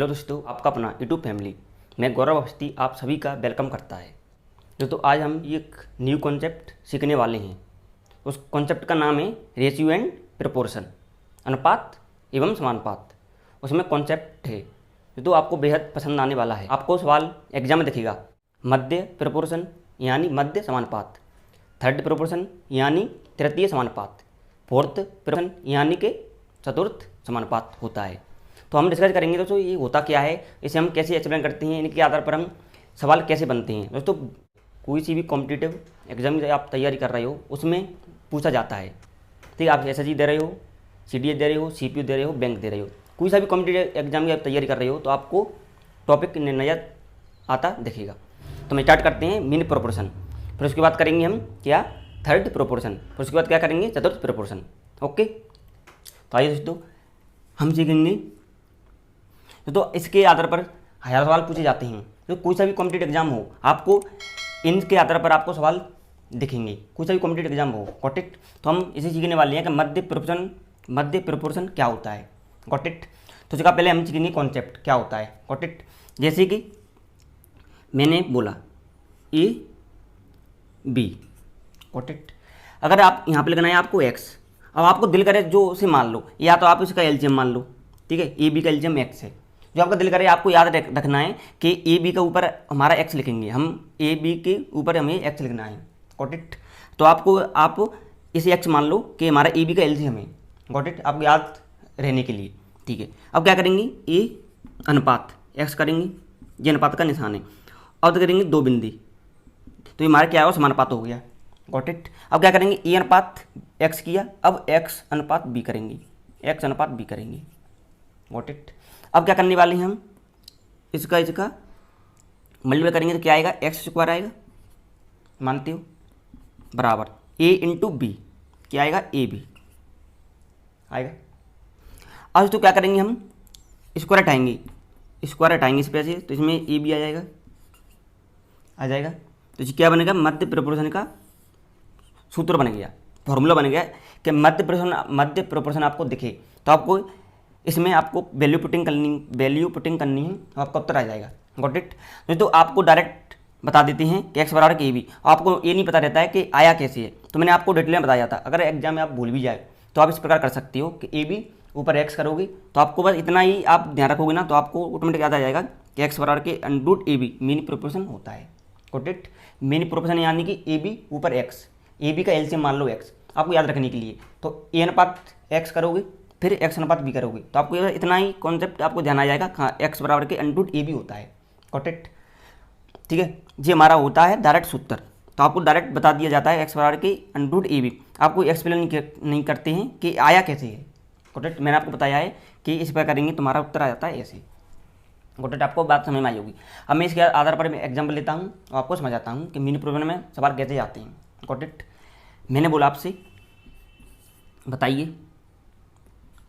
Hello दोस्तों, आपका अपना यूट्यूब फैमिली मैं गौरव अवस्थी आप सभी का वेलकम करता है। दोस्तों आज हम एक न्यू कॉन्सेप्ट सीखने वाले हैं। उस कॉन्सेप्ट का नाम है रेशियो एंड प्रपोर्शन, अनुपात एवं समानुपात। उसमें कॉन्सेप्ट है जो आपको बेहद पसंद आने वाला है। आपको सवाल एग्जाम में दिखेगा मध्य प्रपोर्शन यानी मध्य समानुपात, थर्ड प्रपोर्शन यानी तृतीय समानुपात, फोर्थ प्रपोर्शन यानी कि चतुर्थ समानुपात होता है। तो हम डिस्कस करेंगे दोस्तों ये होता क्या है, इसे हम कैसे एक्सप्लेन करते हैं, इनके आधार पर हम सवाल कैसे बनते हैं। दोस्तों कोई सी भी कॉम्पिटिटिव एग्जाम की आप तैयारी कर रहे हो उसमें पूछा जाता है, ठीक है। आप एसएससी दे रहे हो, सीडीएस दे रहे हो, सीपीयू दे रहे हो, बैंक दे रहे हो, कोई सा भी कॉम्पिटिटिव एग्जाम की आप तैयारी कर रहे हो तो आपको टॉपिक नजर आता दिखेगा। तो हम स्टार्ट करते हैं मीन प्रोपोर्शन, फिर उसके बाद करेंगे हम क्या थर्ड प्रोपोर्शन, फिर उसके बाद क्या करेंगे चतुर्थ प्रोपोर्शन। ओके, तो आइए दोस्तों हम सीखेंगे। तो इसके आधार पर हजार सवाल पूछे जाते हैं। तो कोई सा भी कॉम्पिटिटिव एग्जाम हो आपको इनके आधार पर आपको सवाल दिखेंगे, कोई सा भी कॉम्पिटिटिव एग्जाम हो। Got it. तो हम इसे सीखने वाले हैं कि मध्य प्रोपोर्शन क्या होता है। Got it. तो इसका पहले हम सीखेंगे कॉन्सेप्ट क्या होता है। Got it. जैसे कि मैंने बोला ए बी, गॉट इट। अगर आप यहाँ पे लिखना है आपको एक्स, अब आपको दिल करे जो उसे मान लो, या तो आप इसका एलसीएम मान लो, ठीक है। ए बी का एलसीएम एक्स है, जो आपका दिल करे आपको याद रखना है कि ए बी के ऊपर हमारा एक्स लिखेंगे, हम ए बी के ऊपर हमें एक्स लिखना है। Got it. तो आप इसे एक्स मान लो कि हमारा ए बी का एलसीएम है। गॉट इट, आपको याद रहने के लिए, ठीक है। अब क्या करेंगे ए अनुपात एक्स करेंगे, ये अनुपात का निशान है, और तो करेंगे दो बिंदी, तो ये हमारा क्या होगा समानुपात हो गया। Got it. अब क्या करेंगे ए अनुपात एक्स किया, अब एक्स अनुपात बी करेंगे, एक्स अनुपात बी करेंगे। Got it. अब क्या करने वाले हैं हम इसका मल्टीप्लाई करेंगे तो क्या आएगा एक्स स्क्वायर आएगा, मानते हो, बराबर ए इंटू बी, क्या आएगा ए बी आएगा। अब तो क्या करेंगे हम स्क्वायर हटाएंगे इस पे से, तो इसमें ए बी आ जाएगा। तो क्या बनेगा मध्य प्रोपोर्शन का सूत्र बन गया, फॉर्मूला बन गया कि मध्य प्रोपोर्शन आपको दिखे तो आपको इसमें आपको वैल्यू पुटिंग करनी है, तो आपका उत्तर आ जाएगा। Got it. तो आपको डायरेक्ट बता देते हैं कि एक्स बराबर के ए बी, आपको ये नहीं पता रहता है कि आया कैसे है, तो मैंने आपको डिटेल में बताया था। अगर एग्जाम में आप भूल भी जाए तो आप इस प्रकार कर सकते हो कि ए बी ऊपर एक्स करोगे, तो आपको बस इतना ही आप ध्यान रखोगे ना, तो आपको ऑटोमेटिक याद आ जाएगा कि एक्स बराबर के under A B mean proportion होता है। Got it. मीन प्रोपोर्शन यानी कि ए बी ऊपर एक्स, ए बी का एलसीएम मान लो एक्स, आपको याद रखने के लिए। तो ए अनुपात एक्स करोगे, फिर एक्स अनुपात बी करोगे, तो आपको इतना ही कॉन्सेप्ट आपको ध्यान आ जाएगा, हाँ एक्स बराबर के अंडर ए बी होता है। गॉट इट, ठीक है। ये हमारा होता है डायरेक्ट सूत्र, तो आपको डायरेक्ट बता दिया जाता है एक्स बराबर के अंडर ए बी, आपको एक्सप्लेन नहीं करते हैं कि आया कैसे है। Got it. मैंने आपको बताया है कि इस पर करेंगे तुम्हारा उत्तर आ जाता है ऐसे। गॉट इट, आपको बात समझ में आई होगी। अब मैं इसके आधार पर एग्जाम्पल लेता हूँ और आपको समझाता हूँ कि मीन प्रोपोर्शन में सवाल कैसे आते हैं। Got it. मैंने बोला आपसे बताइए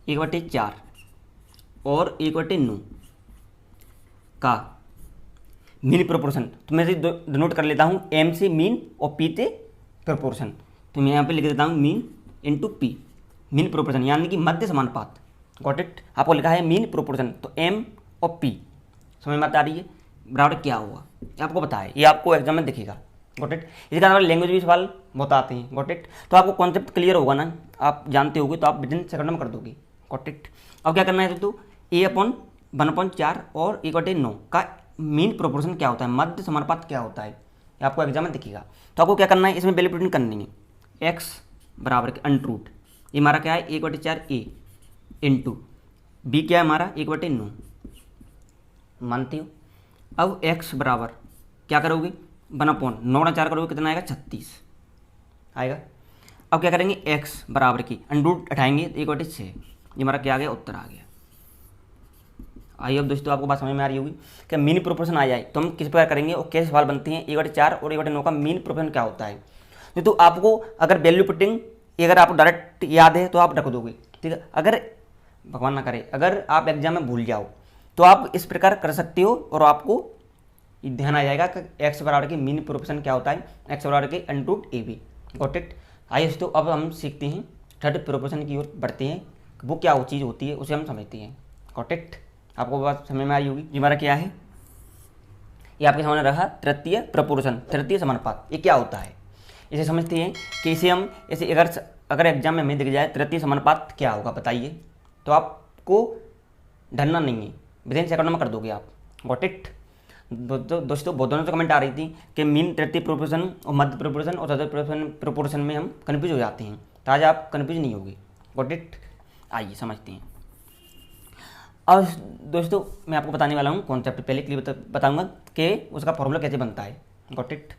1/4 और 1/9 का मीन प्रोपोर्शन, तो मैं डिनोट कर लेता हूँ एम से मीन और पी से प्रोपोर्शन। तो मैं यहाँ पे लिख देता हूँ mean into p, mean proportion यानी कि मध्य समानुपात। Got it. आपको लिखा है मीन प्रोपोर्शन, तो एम और पी समझ में आ रही है, बराबर क्या हुआ आपको पता है, ये आपको एग्जाम में दिखेगा। Got it. इसके अलावा लैंग्वेज भी सवाल बहुत आते हैं। Got it. तो आपको कॉन्सेप्ट क्लियर होगा ना, आप जानते होगे, तो आप विदिन सेकंड में कर दोगे। Got it. अब क्या करना है तो A/1/4 और 1/9 का मीन प्रोपोर्शन क्या होता है, मध्य समानुपात क्या होता है, ये आपको एग्जाम में दिखेगा। तो आपको क्या करना है इसमें वैल्यू पुटिंग करनी है, एक्स बराबर के अंडर ये हमारा क्या है 1/4 ए इंटू बी क्या है हमारा 1/9, मानते हो। अब एक्स बराबर क्या करोगे 1/9 करोगे, कितना आएगा 36 आएगा। अब क्या करेंगे एक्स बराबर की अंडर उठाएंगे 1/6, ये हमारा क्या आ गया उत्तर आ गया। आइए अब दोस्तों आपको बात समझ में आ रही होगी कि मीन प्रोपोर्शन आ जाए तो हम किस प्रकार करेंगे और कैसे सवाल बनते हैं। 1/4 और 1/9 का मीन प्रोपोर्शन क्या होता है। तो आपको अगर वैल्यू पुटिंग अगर आपको डायरेक्ट याद है तो आप रख दोगे, ठीक है। अगर भगवान ना करे अगर आप एग्जाम में भूल जाओ तो आप इस प्रकार कर सकते हो और आपको ध्यान आ जाएगा कि एक्स बराबर के मीन प्रोपोर्शन क्या होता है, एक्स बराबर के under A B. Got it. आइए दोस्तों अब हम सीखते हैं थर्ड प्रोपोर्शन की ओर बढ़ते हैं, वो क्या चीज़ होती है उसे हम समझते हैं। Got it. आपको बात समझ में आई होगी। ये हमारा क्या है, ये आपके सामने रहा तृतीय प्रपोर्शन, तृतीय समानुपात। ये क्या होता है, इसे समझते हैं कि इसे हम ऐसे अगर एग्जाम में हमें दिख जाए तृतीय समानुपात क्या होगा बताइए, तो आपको डरना नहीं है, विदिन सेकंड में कर दोगे आप। Got it. दोस्तों बहुत दोनों से कमेंट आ रही थी कि मीन तृतीय प्रोपोर्शन और मध्य प्रोपोर्शन और चतुर्थ प्रोपोर्शन में हम कन्फ्यूज हो जाते हैं, तो आज आप कन्फ्यूज नहीं होगी। Got it. आइए समझते हैं। और दोस्तों मैं आपको बताने वाला हूँ कॉन्सेप्ट, पहले क्लियर बताऊंगा कि उसका फॉर्मूला कैसे बनता है। Got it.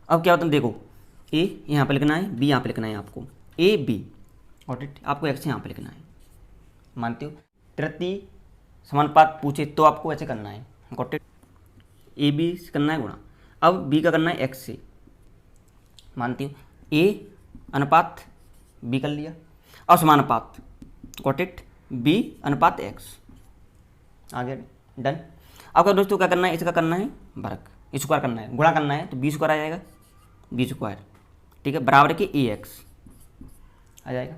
अब क्या होता है, देखो ए यहाँ पे लिखना है, बी यहाँ पे लिखना है आपको, ए बी। Got it. आपको एक्स यहाँ पे लिखना है, मानते हो। तृतीय समानुपात पूछे तो आपको ऐसे करना है। Got it. ए बी से करना है गुणा, अब बी का करना है एक्स से, मानती हूँ। ए अनुपात बी कर लिया, और समानुपात गॉट इट बी अनुपात एक्स, आगे डन। अब क्या दोस्तों क्या करना है, इसका करना है वर्ग, स्क्वायर करना है, गुणा करना है, तो बी स्क्वायर आ जाएगा, बी स्क्वायर, ठीक है, बराबर के ए एक्स आ जाएगा।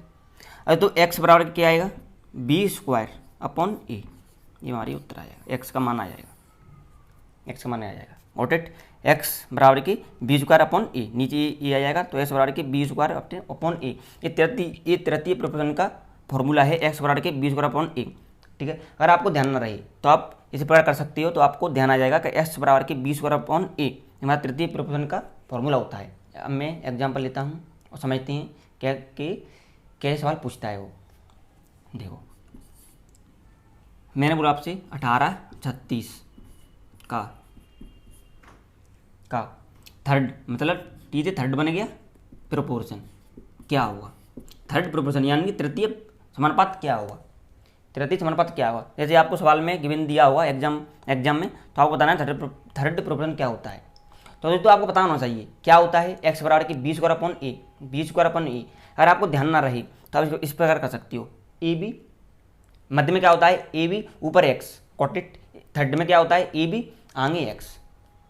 अरे तो एक्स बराबर क्या आएगा, बी स्क्वायर अपॉन ए, ये हमारी उत्तर आ जाएगा, एक्स का मान आ जाएगा, एक्स का मान आ जाएगा। Got it. एक्स बराबर के बी स्क्वायर अपॉन ए, नीचे ए आ जाएगा, तो एक्स बराबर के बी स्क्वायर अपॉन ए। ये तृतीय प्रोपोर्शन का फॉर्मूला है, एक्स बराबर के बी स्क्वायर अपॉन ए, ठीक है। अगर आपको ध्यान न रहे तो आप इसी प्रकार कर सकते हो, तो आपको ध्यान आ जाएगा कि एक्स बराबर के बी स्क्वायर अपॉन ए हमारा तृतीय प्रोपोर्शन का फॉर्मूला होता है। अब मैं एग्जाम्पल लेता हूँ और समझते हैं क्या कैसे सवाल पूछता है वो। देखो मैंने बोला आपसे 18 36 का थर्ड, मतलब टी से थर्ड बन गया प्रोपोर्शन, क्या हुआ थर्ड प्रोपोर्शन, यानी कि तृतीय समानुपात क्या होगा, तृतीय समानुपात क्या होगा। जैसे आपको सवाल में गिवन दिया हुआ एग्जाम में, तो आपको बताना है थर्ड प्रोपोर्शन क्या होता है। तो दोस्तों आपको पता होना चाहिए क्या होता है, एक्स बराबर की बी स्क्वायर अपॉन ए, बी स्क्वायर अपॉन ए। अगर आपको ध्यान ना रहे तो आप इसको इस प्रकार कर सकते हो, ए बी, मध्य में क्या होता है ए बी, ऊपर एक्स, गॉट इट। थर्ड में क्या होता है ए बी आगे एक्स,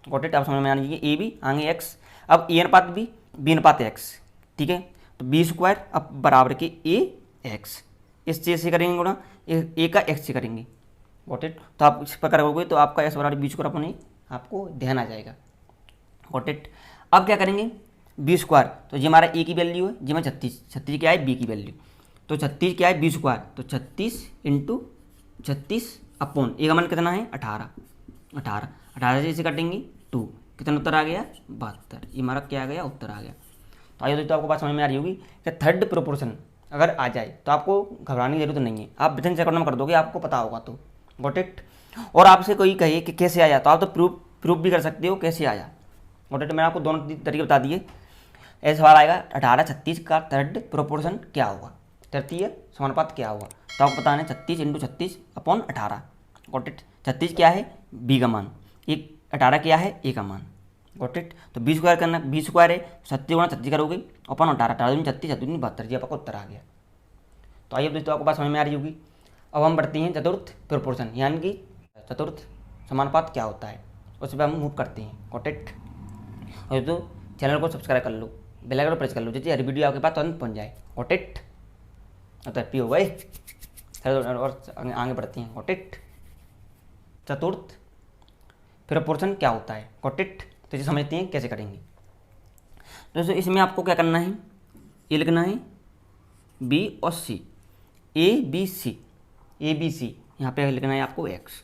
गॉट इट। आप समझ में आना चाहिए, ए बी आगे एक्स। अब ए अनुपात बी अनुपात एक्स, ठीक है, तो बी स्क्वायर अब बराबर के ए एक्स, इस चीज़ से करेंगे गुणा, ए का एक्स से करेंगे, गॉट इट। तो आप इस प्रकार करोगे तो आपका एक्स बराबर बी स्क्वायर अपॉन ए आपको ध्यान आ जाएगा, गॉट इट। अब क्या करेंगे, बी स्क्वायर, तो ये हमारा ए की वैल्यू है, जी में 36 क्या है बी की वैल्यू, तो 36 क्या है बी स्क्वायर, तो 36 इंटू 36 अपॉन ए का मान कितना है 18 से इसे काटेंगे 2, कितना उत्तर आ गया 72, ये हमारा क्या आ गया उत्तर आ गया। तो आइए दोस्तों आपको बात समझ में आ रही होगी कि थर्ड प्रोपोर्शन अगर आ जाए तो आपको घबराने की जरूरत नहीं है, आप विथिन सेकंड में कर दोगे, आपको पता होगा, तो गॉट इट। और आपसे कोई कहे कि कैसे आया, तो आप तो प्रूफ भी कर सकते हो कैसे आया, गॉट इट। मैंने आपको दोनों तरीके बता दिए। ऐसा सवाल आएगा 18 36 का थर्ड प्रोपोर्शन क्या होगा, तृतीय समानुपात क्या होगा, तो आपको बताना है 36 इंटू 36 अपॉन 18, गॉट इट। 36 क्या है बी का मान, एक 18 क्या है ए का मान, गॉट इट। तो बी स्क्वायर करना, बी स्क्वायर है 36 गुणा 36 करोगे अपन 18, 18 36 36 72, जी आपका उत्तर आ गया। तो आइए दोस्तों आपको बात समझ में आ रही होगी। अब हम बढ़ते हैं चतुर्थ प्रोपोर्शन, यानी कि चतुर्थ समानुपात क्या होता है, उस पर हम मूव करते हैं, गॉट इट। और दोस्तों चैनल को सब्सक्राइब कर लो, बेल आइकन प्रेस कर लो, जिससे हर वीडियो आपके पास तुरंत पहुँच जाए, गॉट इट। तो हैप्पी हो गए, और आगे बढ़ते हैं, गॉट इट। चतुर्थ प्रोपोर्शन क्या होता है, गॉट इट। तो इसे समझते हैं कैसे करेंगे। दोस्तों इसमें आपको क्या करना है, ए लिखना है बी और सी, ए बी सी यहाँ पे लिखना है आपको एक्स,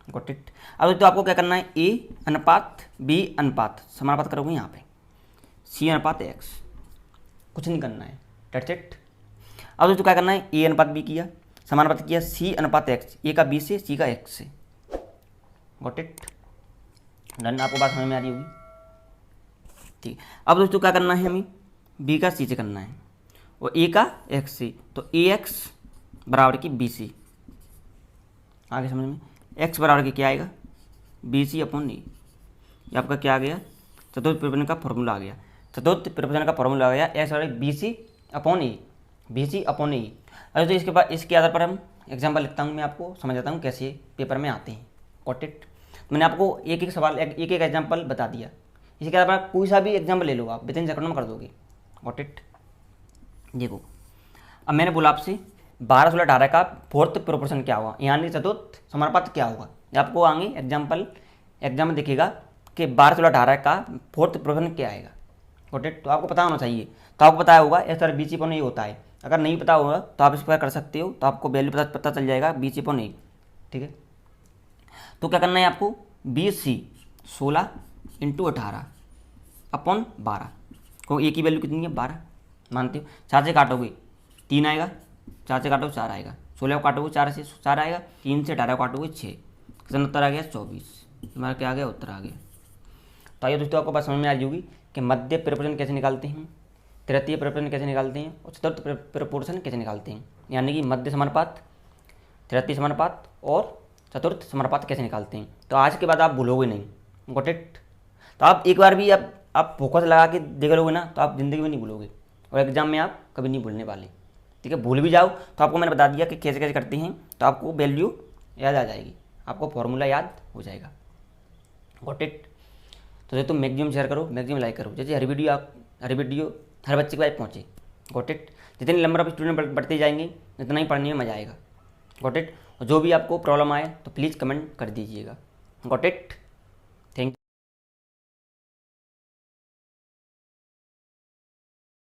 गॉट इट। अब दोस्तों आपको क्या करना है, ए अनुपात बी अनुपात समानुपात करोगे यहाँ पे सी अनुपात एक्स, कुछ नहीं करना है, डेट्स इट। अब दोस्तों क्या करना है, ए अनुपात बी किया, समानुपात किया सी अनुपात एक्स, ए का बी से सी का एक्स से, गॉट इट, डन। आपको बात समझ में आ रही होगी, ठीक। अब दोस्तों क्या करना है, हमें बी का सी से करना है और ए का एक्स से, तो ए एक्स बराबर की बी सी, आगे समझ में, एक्स बराबर की क्या आएगा बी सी अपॉन ए, ये आपका क्या आ गया चतुर्थ प्रोपोर्शन का फॉर्मूला आ गया, चतुर्थ प्रोपोर्शन का फॉर्मूला आ गया एक्स बराबर बी सी अपॉन ए, बी सी अपॉन ए। अरे तो इसके बाद इसके आधार पर हम एग्जाम्पल लिखता हूँ, मैं आपको समझ आता हूँ कैसे पेपर में आते हैं, गॉट इट। मैंने आपको एक एक सवाल एक एक एग्जाम्पल बता दिया, इसके आधार पर कोई सा भी एग्जाम्पल ले लो आप विदिन सेकंड में कर दोगे, गॉट इट। देखो अब मैंने बोला आपसे 12 16 18 का फोर्थ प्रोपोर्शन क्या होगा, यानी चतुर्थ समानुपात क्या होगा। ये आपको आगे एग्जाम में दिखेगा कि 12 16 18 का फोर्थ प्रोपोर्शन क्या आएगा। Got it. तो आपको पता होना चाहिए, तो आपको पता होगा इस तरह BC/A होता है। अगर नहीं पता होगा तो आप इस पर कर सकते हो, तो आपको वैल्यू पता चल जाएगा BC/A। ठीक है, तो क्या करना है आपको, 20C 16 × 18 अपॉन 12, को ए की वैल्यू कितनी है 12 मानते हो। 4 से काटोगे 3 आएगा, 4 से काटोगे 4 आएगा, 16 को काटोगे 4 से 4 आएगा, 3 से 18 को काटोगे 6, कितना उत्तर आ गया 24। तुम्हारा क्या आ गया, उत्तर आ गया। तो आइए दोस्तों, आपको बात समझ में आ जाएगी कि मध्य प्रोपोर्शन कैसे निकालते हैं, तृतीय प्रोपोर्शन कैसे निकालते हैं और चतुर्थ प्रोपोर्शन कैसे निकालते हैं, यानी कि मध्य समानुपात, तृतीय समानुपात और चतुर्थ समानुपात कैसे निकालते हैं। तो आज के बाद आप भूलोगे नहीं, गॉट इट। तो आप एक बार भी आप फोकस लगा के देख लोगे ना, तो आप ज़िंदगी में नहीं भूलोगे और एग्जाम में आप कभी नहीं भूलने वाले। ठीक है, भूल भी जाओ तो आपको मैंने बता दिया कि कैसे कैसे करते हैं, तो आपको वैल्यू याद आ जाएगी, आपको फॉर्मूला याद हो जाएगा। Got it. तो जैसे तुम मैक्सिमम शेयर करो, मैक्सिमम लाइक करो, जैसे हर वीडियो हर बच्चे के पास पहुँचे। Got it. जितने नंबर ऑफ स्टूडेंट बढ़ते जाएंगे उतना ही पढ़ने में मज़ा आएगा। Got it. और जो भी आपको प्रॉब्लम आए तो प्लीज़ कमेंट कर दीजिएगा। Got it.